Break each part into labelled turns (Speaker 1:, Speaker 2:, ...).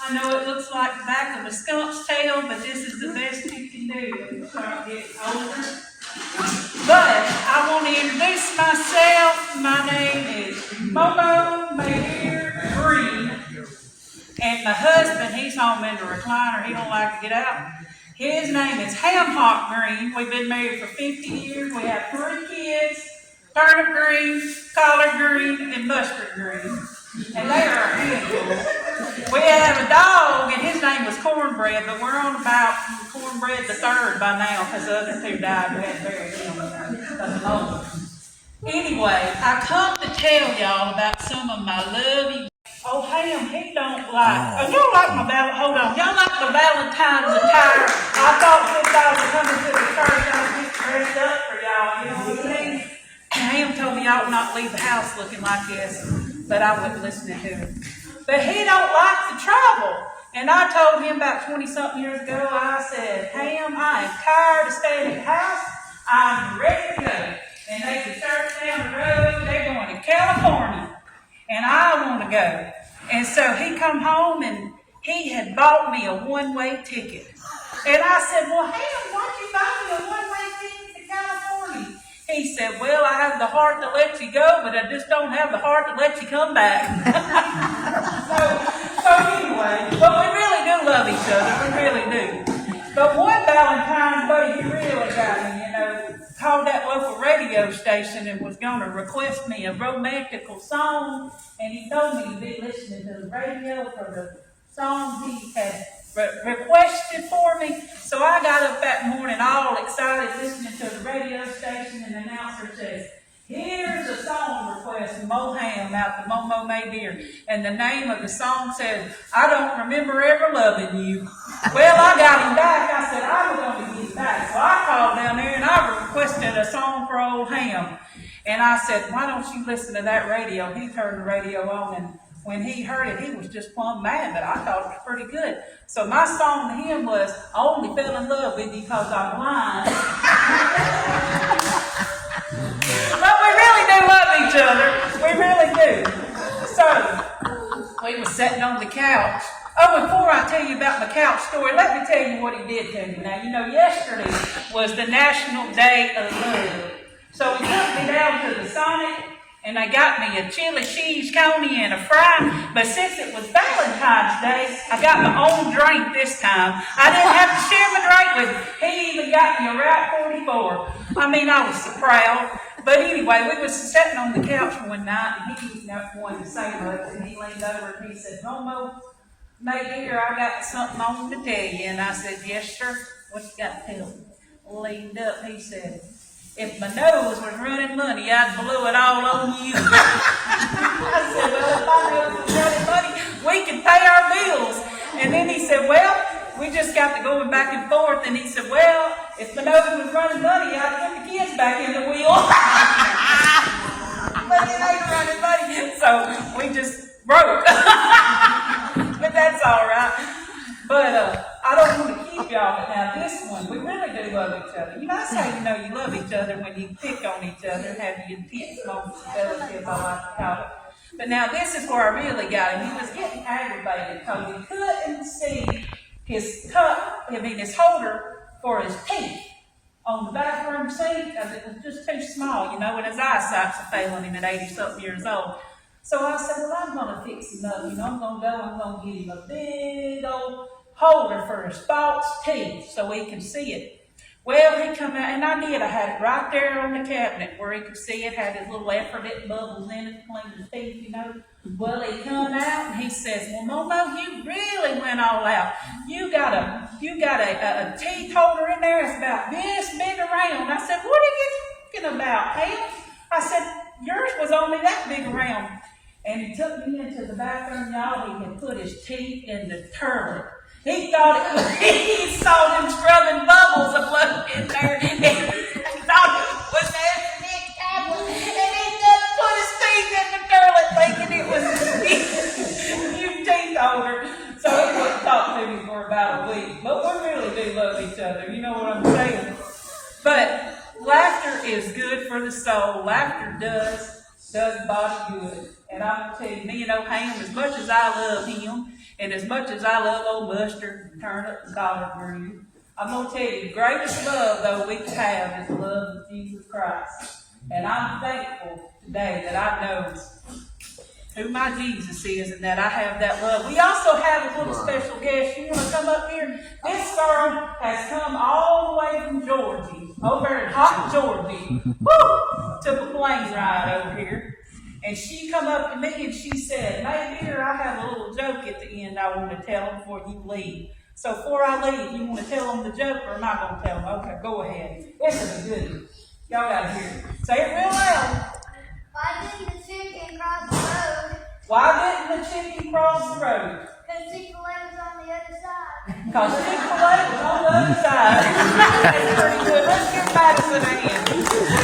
Speaker 1: I know it looks like the back of a skunk's tail, but this is the best you can do when you start getting older. But I want to introduce myself. My name is MoMo Maydear Green. And my husband, he's home in the recliner. He don't like to get out. His name is Ham Hock Green. We've been married for 50 years. We have 3 kids, turnip green, collard green, and mustard green. And they are a handful. We have a dog, and his name was Cornbread, but we're on about Cornbread the third by now because the other 2 died. We had to bury them. Anyway, I come to tell y'all about some of my lovey. Oh, Ham, he don't like. Oh, y'all like my hold on. Y'all like my Valentine attire? I thought since I was coming to the church, I was just dressed up for y'all. You know what I mean? Ham told me I would not leave the house looking like this, but I wasn't listening to him. But he don't like to travel. And I told him about 20-something years ago, I said, Ham, I am tired of staying at the house. I'm ready to go. And they can search down the road. They're going to California. And I want to go. And so he come home and he had bought me a one-way ticket. And I said, well, Ham, why'd you buy me a one-way ticket to California? He said, well, I have the heart to let you go, but I just don't have the heart to let you come back. so anyway, but we really do love each other. We really do. But one Valentine's buddy, he really got me, called that local radio station and was going to request me a romantical song. And he told me to be listening to the radio for the songs he had requested for me. So I got up that morning all excited listening to the radio station, and the announcer says, here's a song request from Moham out to MoMo Maydear. And the name of the song said, I don't remember ever loving you. Well, I got him back. I said, I was going to get back. So I called down there and I requested a song for old Ham. And I said, why don't you listen to that radio? He turned the radio on, and when he heard it, he was just plumb mad, but I thought it was pretty good. So my song to him was, I only fell in love with you because I'm blind. But we really do love each other. We really do. So we were sitting on the couch. Oh, before I tell you about my couch story, let me tell you what he did to me. Now, yesterday was the National Day of Love. So he took me down to the Sonic, and they got me a chili cheese coney and a fry. But since it was Valentine's Day, I got my own drink this time. I didn't have to share my drink with him. He even got me a Route 44. I mean, I was so proud. But anyway, we was sitting on the couch one night, and he was not wanting to say much, and he leaned over and he said, MoMo Maydear, I got something I want to tell you. And I said, yes, sir. What you got to tell me? Leaned up, he said, if my nose was running money, I'd blow it all on you. I said, well, if my nose was running money, we can pay our bills. And then he said, well, we just got to going back and forth. And he said, well, if my nose was running money, I'd put the kids back in the wheel. But it ain't running money. So we just broke. But that's all right. But I don't want to keep y'all, but now this one, we really do love each other. That's how you know you love each other, when you pick on each other and have the intense moments of fellowship, I like to call it. But now this is where I really got him. He was getting aggravated because he couldn't see his his holder for his teeth on the bathroom sink, because it was just too small, and his eyesight's failing him at 80-something years old. So I said, well, I'm going to fix him up. I'm going to go, I'm going to get him a big old holder for his false teeth so he can see it. Well, he come out, and I did. I had it right there on the cabinet where he could see it, had his little effort bubbles in it to clean his teeth, Well, he come out and he says, well, MoMo, you really went all out. You got a teeth holder in there that's about this big around. I said, what are you talking about, Ham? I said, yours was only that big around. And he took me into the bathroom, y'all. He had put his teeth in the toilet. He thought it was, he saw them scrubbing bubbles afloat in there. And he thought it was that big tablet. And he just put his teeth in the toilet thinking it was a new teeth holder. So he wouldn't talk to me for about a week. But we really do love each other. You know what I'm saying? But laughter is good for the soul. Laughter does does the body good. And I'm gonna tell you, me and old Ham, as much as I love him, and as much as I love old mustard, turnip, and collard green, I'm gonna tell you, the greatest love though we can have is the love of Jesus Christ. And I'm thankful today that I know who my Jesus is and that I have that love. We also have a little special guest. You want to come up here? This girl has come all the way from Georgia, over in hot Georgia, woo, took a plane ride over here. And she come up to me and she said, Maydear, I have a little joke at the end I want to tell them before you leave. So before I leave, you want to tell them the joke or am I going to tell them? Okay, go ahead. This is a good one. Y'all got to hear it. Say it real loud.
Speaker 2: Why didn't the chicken cross the road?
Speaker 1: Why didn't the chicken cross the road?
Speaker 2: Because Chick-fil-A was on the other side.
Speaker 1: Because Chick-fil-A was on the other side. That's pretty good. Let's give Madison a hand.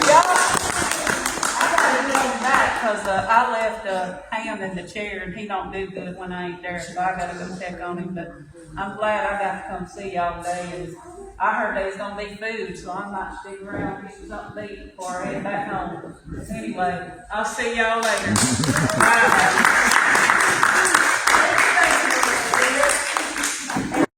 Speaker 1: Y'all, I got to get on back because I left Ham in the chair and he don't do good when I ain't there, so I got to go check on him. But I'm glad I got to come see y'all today. And I heard there was going to be food, so I might stick around and get something to eat before I head back home. Anyway, I'll see y'all later. Bye.